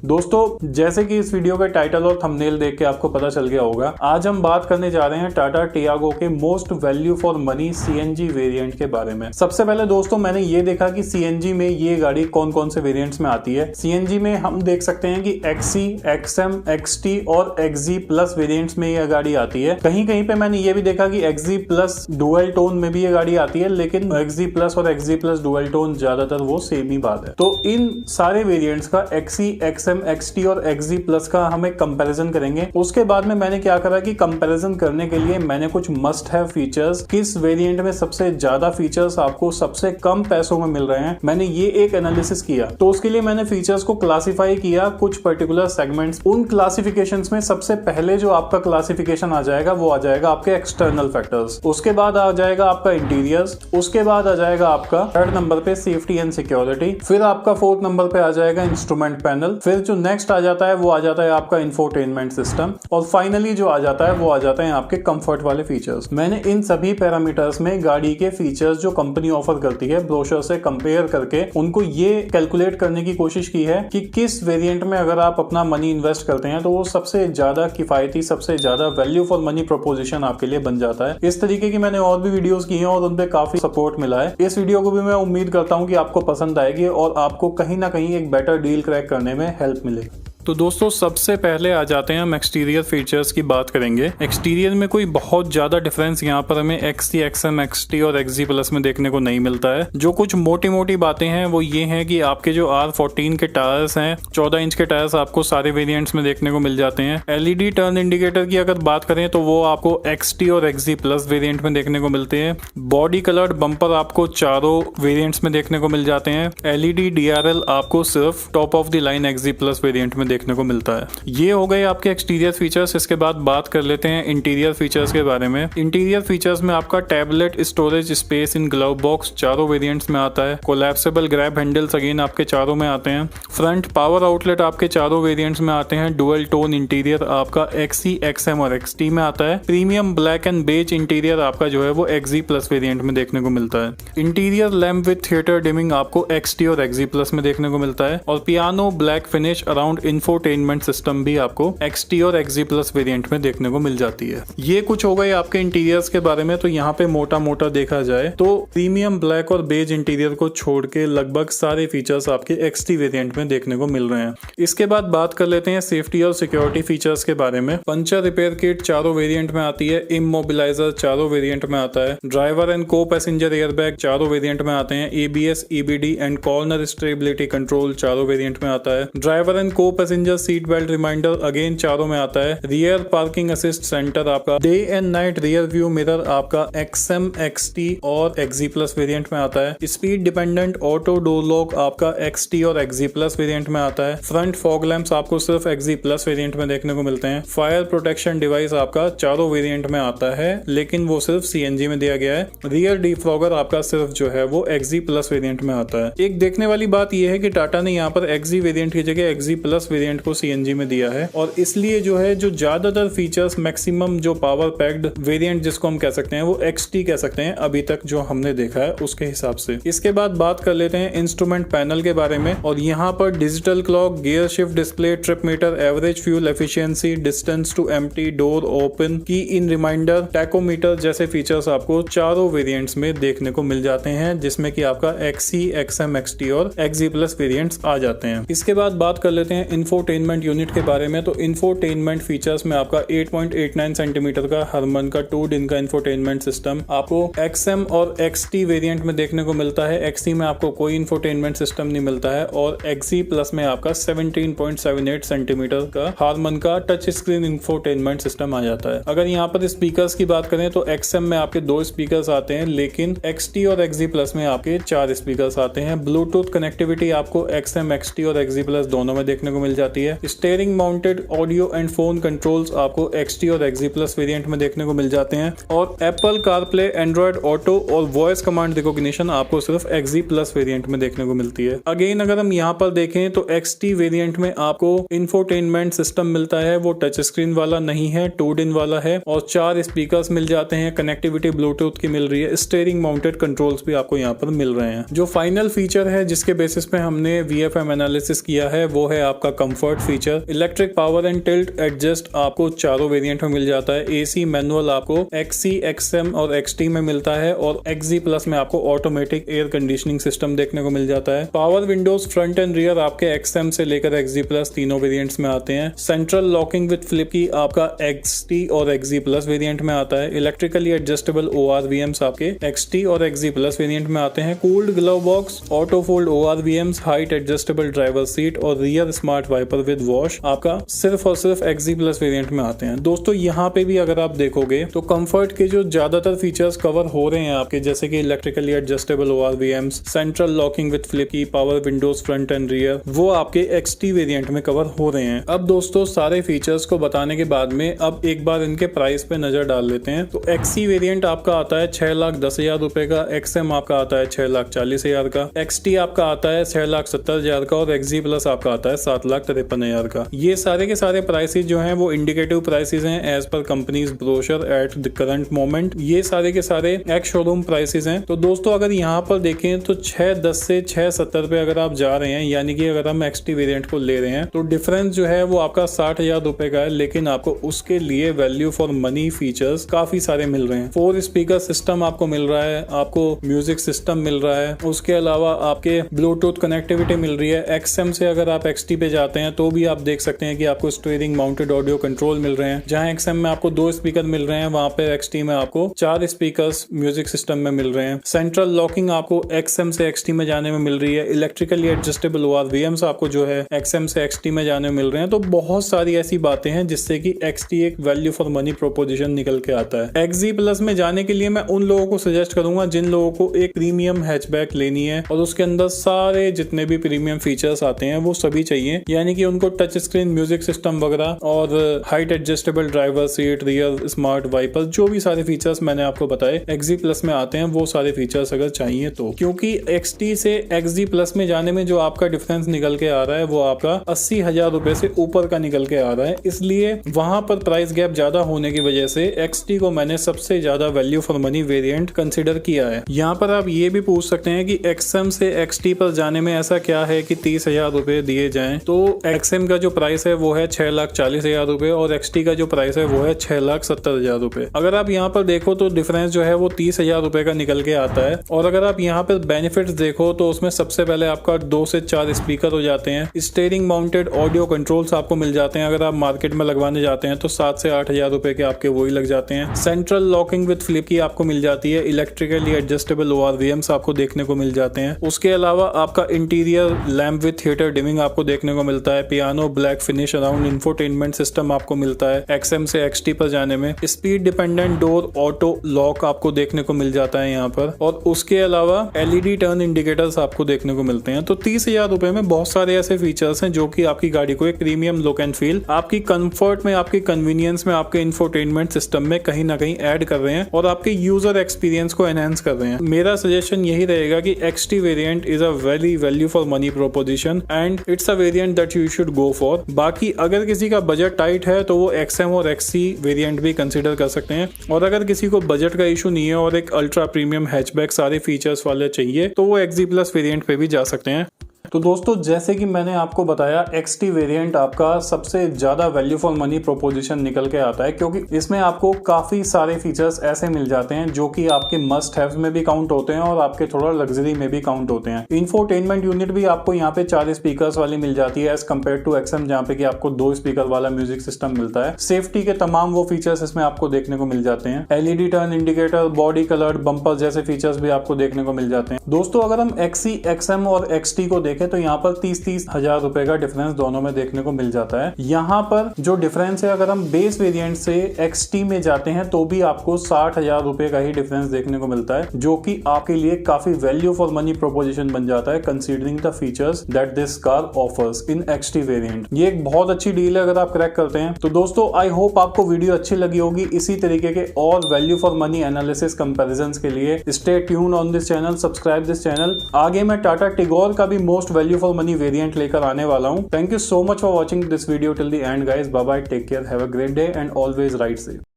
दोस्तों, जैसे कि इस वीडियो का टाइटल और थंबनेल देख के आपको पता चल गया होगा, आज हम बात करने जा रहे हैं टाटा टियागो के most value for money CNG variant के बारे में। सबसे पहले दोस्तों, मैंने ये देखा कि सीएनजी में ये गाड़ी कौन कौन से वेरिएंट्स में आती है। सीएनजी में हम देख सकते हैं कि एक्सी, एक्सएम, एक्सटी और एक्सजी प्लस वेरिएंट्स में यह गाड़ी आती है। कहीं कहीं पे मैंने ये भी देखा कि एक्सजी प्लस डुअल टोन में भी ये गाड़ी आती है, लेकिन एक्सजी प्लस और एक्सजी प्लस डुअल टोन ज्यादातर वो सेम ही बात है। तो इन सारे वेरिएंट्स का एक्सी, एक्सएम, एक्सटी और एक्सजी प्लस का हम एक कंपैरिजन करेंगे। उसके बाद में मैंने क्या करा कि कंपैरिजन करने के लिए मैंने कुछ मस्ट हैव फीचर्स, किस वेरिएंट में सबसे ज्यादा फीचर्स आपको सबसे कम पैसों में मिल रहे हैं, मैंने ये एक एनालिसिस किया। तो उसके लिए मैंने फीचर्स को क्लासिफाई किया कुछ पर्टिकुलर सेगमेंट्स। उन क्लासिफिकेशंस में सबसे पहले जो आपका क्लासिफिकेशन आ जाएगा वो आ जाएगा आपके एक्सटर्नल फैक्टर्स, उसके बाद आ जाएगा आपका इंटीरियर्स, उसके बाद आ जाएगा आपका थर्ड नंबर पे सेफ्टी एंड सिक्योरिटी, फिर आपका फोर्थ नंबर पे आ जाएगा इंस्ट्रूमेंट पैनल, फिर जो नेक्स्ट आ जाता है वो आ जाता है आपका इंफोटेनमेंट सिस्टम, और फाइनली जो आ जाता है वो आ जाता है आपके कंफर्ट वाले फीचर्स। मैंने इन सभी पैरामीटर्स में गाड़ी के फीचर्स जो कंपनी ऑफर करती है ब्रोशर से कंपेयर करके उनको ये कैलकुलेट करने की कोशिश की है कि किस वेरिएंट में अगर आप अपना मनी इन्वेस्ट करते हैं तो वो सबसे ज्यादा किफायती, सबसे ज्यादा वैल्यू फॉर मनी प्रोपोजिशन आपके लिए बन जाता है। इस तरीके की मैंने और भी वीडियोस की हैं और उन पे काफी सपोर्ट मिला है। इस वीडियो को भी मैं उम्मीद करता हूँ कि आपको पसंद आएगी और आपको कहीं ना कहीं एक बेटर डील क्रैक करने में हेल्प मिलेगी। तो दोस्तों, सबसे पहले आ जाते हैं हम एक्सटीरियर फीचर्स की बात करेंगे। एक्सटीरियर में कोई बहुत ज्यादा डिफरेंस यहाँ पर हमें एक्सी, एक्सएम, एक्सटी और एक्सजी प्लस में देखने को नहीं मिलता है। जो कुछ मोटी मोटी बातें हैं वो ये हैं कि आपके जो R14 के टायर्स हैं, 14 इंच के टायर्स आपको सारे वेरिएंट्स में देखने को मिल जाते हैं। एलईडी टर्न इंडिकेटर की अगर बात करें तो वो आपको एक्सटी और एक्सजी प्लस वेरिएंट में देखने को मिलते हैं। बॉडी कलर्ड बम्पर आपको चारों वेरिएंट्स में देखने को मिल जाते हैं। एलईडी डीआरएल आपको सिर्फ top of the line XD plus variant में देखने को मिलता है। ये हो गए आपके एक्सटीरियर फीचर्स। इसके बाद बात कर लेते हैं इंटीरियर फीचर्स के बारे में। इंटीरियर फीचर्स में आपका tablet storage space in glove box चारों वेरिएंट्स में आता है। कोलैप्सिबल ग्रैब हैंडल्स अगेन आपके चारों में आते हैं। फ्रंट पावर आउटलेट आपके चारों वेरिएंट्स में आते हैं। डुअल टोन इंटीरियर आपका एक्सी, एक्सएम और एक्सटी में आता है। Premium black and beige interior आपका जो है वो एक्सजी प्लस वेरिएंट में देखने को मिलता है। Interior lamp with theatre dimming आपको एक्सटी और एक्सजी प्लस में देखने को मिलता है। और piano black finish around infotainment system भी आपको एक्सटी और एक्सजी प्लस वेरिएंट में देखने को मिल जाती है। ये कुछ हो गए आपके इंटीरियर्स के बारे में। तो यहाँ पे मोटा मोटा देखा जाए तो प्रीमियम ब्लैक और बेज इंटीरियर को छोड़ के लगभग सारे फीचर्स आपके एक्सटी वेरिएंट में देखने को मिल रहे हैं। इसके बाद बात कर लेते हैं सेफ्टी और सिक्योरिटी फीचर्स के बारे में। पंचर रिपेयर किट चारों वेरिएंट में आती है। इमोबिलाइजर चारों वेरिएंट में आता है। ड्राइवर एंड को पैसेंजर एयरबैग चारों वेरिएंट में आते हैं। ABS, EBD and corner stability control चारों वेरिएंट में आता है। ड्राइवर एंड को passenger seat belt reminder again चारों में आता है। रियर पार्किंग असिस्ट सेंटर आपका। Day and night rear view mirror आपका एक्सएम, एक्सटी और एक्सजी प्लस वेरिएंट में आता है। Speed dependent auto door lock आपका एक्सटी और एक्सजी प्लस वेरिएंट में आता है। फ्रंट फॉग लैंप्स आपको सिर्फ एक्सजी प्लस वेरिएंट में देखने को मिलते हैं। फायर प्रोटेक्शन डिवाइस आपका चारों वेरिएंट में आता है, लेकिन वो सिर्फ सीएनजी में दिया गया है। रियर डिफ्रॉगर आपका सिर्फ जो है वो एक्सजी प्लस वेरिएंट में आता है। एक देखने वाली बात यह है कि टाटा ने यहाँ पर एक्सजी वेरिएंट की जगह एक्सजी प्लस वेरिएंट को सीएनजी में दिया है, और इसलिए जो है जो ज्यादातर फीचर्स मैक्सिमम जो पावर पैक्ड वेरिएंट जिसको हम कह सकते हैं वो एक्सटी कह सकते हैं अभी तक जो हमने देखा है उसके हिसाब से। इसके बाद बात कर लेते हैं इंस्ट्रूमेंट पैनल के बारे में। और यहाँ पर digital clock, gear shift display, trip meter, average fuel efficiency, distance to empty, door open, key in reminder, tachometer जैसे फीचर्स आपको चारों वेरिएंट्स में देखने को मिल जाते हैं, जिसमें कि आपका एक्सी, एक्सएम, एक्सटी और एक्सजी प्लस वेरिएंट्स आ जाते हैं। इसके बाद बात कर लेते हैं इंफोटेनमेंट यूनिट के बारे में। तो इंफोटेनमेंट फीचर्स में आपका 8.89 सेंटीमीटर का हरमन का 2 दिन का इंफोटेनमेंट सिस्टम आपको एक्सएम और एक्सटी वेरिएंट में देखने को मिलता है। एक्सटी में आपको कोई इंफोटेनमेंट सिस्टम नहीं मिलता है, और एक्सजी प्लस में आपका 17.78 सेंटीमीटर का हारमन का टच स्क्रीन इंफोटेनमेंट सिस्टम आ जाता है। अगर यहाँ पर स्पीकर्स की बात करें तो एक्सएम में आपके 2 स्पीकर्स आते हैं, लेकिन एक्सटी और एक्सजी प्लस में आपके 4 स्पीकर्स आते हैं। ब्लूटूथ कनेक्टिविटी आपको एक्सएम, एक्सटी और एक्सजी प्लस दोनों में देखने को मिल जाती है। Steering mounted audio and phone controls आपको एक्सटी और एक्सजी प्लस वेरिएंट में देखने को मिल जाते हैं। और एप्पल कारप्ले, एंड्रॉइड ऑटो और वॉइस कमांड रिकॉग्निशन आपको सिर्फ एक्सजी प्लस वेरिएंट में देखने को मिलती है। अगेन अगर हम यहाँ पर देखें तो एक्सटी वेरिएंट में आपको इंफोटेनमेंट सिस्टम मिलता है, वो टच स्क्रीन वाला नहीं है, 2 दिन वाला है, और 4 स्पीकर्स मिल जाते हैं। कनेक्टिविटी ब्लूटूथ की मिल रही है। स्टीयरिंग माउंटेड कंट्रोल्स भी आपको यहाँ पर मिल रहे हैं। जो फाइनल फीचर है जिसके बेसिस पे हमने VFM एनालिसिस किया है वो है आपका comfort feature, electric power and tilt adjust आपको चारों वेरिएंट में मिल जाता है। एसी मैनुअल आपको XC, XM और XT में मिलता है और XZ प्लस में आपको ऑटोमेटिक एयर कंडीशनिंग सिस्टम देखने को मिल जाता है। Power windows front and rear आपके XM से लेकर XZ प्लस तीनों वेरिएंट्स में आते हैं। सेंट्रल लॉकिंग विद फ्लिप की आपका XT और XZ प्लस वेरिएंट में आता है। इलेक्ट्रिकली एडजस्टेबल ORVMs आपके XT और XZ प्लस वेरिएंट में आते हैं। Cooled glove box, auto fold ORVMs, height adjustable driver seat और rear smart wiper with wash आपका सिर्फ और सिर्फ XZ प्लस वेरिएंट में आते हैं। दोस्तों यहाँ पे भी अगर आप देखोगे तो कंफर्ट के जो ज्यादातर फीचर्स कवर हो रहे हैं आपके, जैसे कि electrically adjustable ORVMs, central locking with flip key, power windows front and rear, वो आपके XT वेरिएंट में कवर हो रहे हैं। अब दोस्तों सारे फीचर्स को बताने के बाद में अब एक बार इनके प्राइस पे नजर डाल लेते हैं। तो XC वेरिएंट आपका आता है 6,10,000 रुपए का, XM आपका आता है 6,40,000 का, XT आपका आता है 6,70,000 का और XZ प्लस आपका आता है 7,53,000 का। ये सारे के सारे प्राइसेस जो हैं वो इंडिकेटिव प्राइसेस हैं as per company's brochure at the current moment. ये सारे के सारे एक्स शोरूम प्राइसेस हैं। तो दोस्तों अगर यहाँ पर देखें तो 6,10 से 6,70 पे अगर आप जा रहे हैं, यानी कि अगर हम XT वेरिएंट को ले रहे हैं तो डिफरेंस जो है वो आपका 60,000 रुपए का है, लेकिन आपको उसके लिए वैल्यू फॉर मनी फीचर्स काफी सारे मिल रहे हैं। 4 स्पीकर सिस्टम आपको मिल रहा है, आपको म्यूजिक सिस्टम मिल रहा है, उसके अलावा आपके ब्लूटूथ कनेक्टिविटी मिल रही है। XM से अगर आप XT पे जाते हैं तो भी आप देख सकते हैं कि आपको स्टीयरिंग माउंटेड ऑडियो कंट्रोल मिल रहे हैं। जहां XM में आपको 2 स्पीकर मिल रहे हैं, वहां पे XT में आपको 4 स्पीकर्स म्यूजिक सिस्टम में मिल रहे हैं। सेंट्रल लॉकिंग आपको XM से XT में जाने में मिल रही है। इलेक्ट्रिकली एडजस्टेबल ORVMs आपको जो है XM से XT में जाने में मिल रहे हैं। तो बहुत सारी ऐसी बातें हैं जिससे कि XT एक वैल्यू फॉर मनी प्रोपोजिशन निकल के आता है। XZ प्लस में जाने के लिए मैं उन लोगों को सजेस्ट करूंगा जिन लोगों को एक प्रीमियम हैचबैक लेनी है और उसके अंदर सारे जितने भी प्रीमियम फीचर्स आते हैं वो सभी चाहिए, यानी कि उनको टच स्क्रीन म्यूजिक सिस्टम वगैरह और height adjustable driver seat, rear smart wiper, जो भी सारे फीचर्स मैंने आपको बताए XZ प्लस में आते हैं, वो सारे फीचर्स अगर चाहिए तो। क्योंकि XT से XZ प्लस में जाने में जो आपका डिफरेंस निकल के आ रहा है वो आपका 80,000 रुपए से ऊपर का निकल के आ रहा है, इसलिए वहां पर प्राइस गैप ज्यादा होने की वजह से XT को मैंने सबसे ज्यादा value for money variant consider किया है। यहाँ पर आप ये भी पूछ सकते हैं कि XM से XT पर जाने में ऐसा क्या है कि 30,000 रुपए दिए जाएं। तो XM का जो प्राइस है वो है 6,40,000 रुपए और XT का जो प्राइस है वो है 6,70,000 रुपए। अगर आप यहाँ पर देखो तो डिफरेंस जो है वो 30,000 रुपए का निकल के आता है। और अगर आप यहाँ पर बेनिफिट्स देखो तो उसमें सबसे पहले आपका 2 से 4 स्पीकर हो जाते हैं। स्टीयरिंग माउंटेड ऑडियो कंट्रोल्स आपको मिल जाते हैं, अगर आप मार्केट में लगवाने जाते हैं तो 7 से 8,000 रुपए के आपके वही लग जाते हैं। सेंट्रल लॉकिंग विद फ्लिप की आपको मिल जाती है। इलेक्ट्रिकली एडजस्टेबल ORVMs आपको देखने को मिल जाते हैं। उसके अलावा आपका interior lamp with theatre dimming आपको देखने को मिलता है। Piano black finish around infotainment system आपको मिलता है XM से XT पर जाने में। Speed dependent door auto lock आपको देखने को मिल जाता है यहाँ पर, और उसके अलावा LED टर्न इंडिकेटर्स आपको देखने को मिलते हैं। तो 30,000 रुपए में बहुत सारे ऐसे फीचर्स हैं जो कि आपकी गाड़ी को एक प्रीमियम लुक एंड फील, आपकी कंफर्ट में, आपकी कन्वीनियंस में, आपके इंफोटेनमेंट सिस्टम में कहीं ना कहीं ऐड कर रहे हैं और आपके यूजर एक्सपीरियंस को एनहांस कर रहे हैं। मेरा सजेशन यही रहेगा कि XT variant is a very value for money proposition and it's a variant that you should go for. बाकी अगर किसी का बजट टाइट है तो वो XM और XC वेरिएंट भी कंसीडर कर सकते हैं, और अगर किसी को बजट का इशू नहीं है और एक अल्ट्रा प्रीमियम हैचबैक सारे फीचर्स वाले चाहिए तो वो XZ प्लस वेरिएंट पे भी जा सकते हैं। तो दोस्तों जैसे कि मैंने आपको बताया XT वेरिएंट आपका सबसे ज्यादा वैल्यू फॉर मनी प्रोपोजिशन निकल के आता है, क्योंकि इसमें आपको काफी सारे फीचर्स ऐसे मिल जाते हैं जो कि आपके मस्ट हैव्स में भी काउंट होते हैं और आपके थोड़ा लग्जरी में भी काउंट होते हैं। इंफोटेनमेंट यूनिट भी आपको यहाँ पे 4 स्पीकर्स वाली मिल जाती है एज कम्पेयर टू XM, जहाँ पे कि आपको 2 स्पीकर वाला म्यूजिक सिस्टम मिलता है। सेफ्टी के तमाम वो फीचर्स इसमें आपको देखने को मिल जाते हैं। LED turn indicator, body coloured bumper जैसे फीचर्स भी आपको देखने को मिल जाते हैं। दोस्तों अगर हम XC, XM और XT को देखें तो यहाँ पर 30,000 रुपए का डिफरेंस दोनों में देखने को मिल जाता है। यहाँ पर जो डिफरेंस है, अगर हम बेस वेरिएंट से XT में जाते हैं तो भी आपको 60,000 रुपए का ही डिफरेंस देखने को मिलता है, जो कि आपके लिए काफी वैल्यू फॉर मनी प्रोपोजिशन बन जाता है considering the features that this car offers in XT variant. ये एक बहुत अच्छी डील है अगर आप क्रैक करते हैं। तो दोस्तों आई होप आपको वीडियो अच्छी लगी होगी। इसी तरीके के और value for money analysis comparisons के लिए stay tune on this channel, subscribe this channel. आगे मैं टाटा टिगोर का भी most value for money variant लेकर आने वाला हूं। Thank you so much for watching this video till the end guys. Bye bye, take care, have a great day and always ride safe.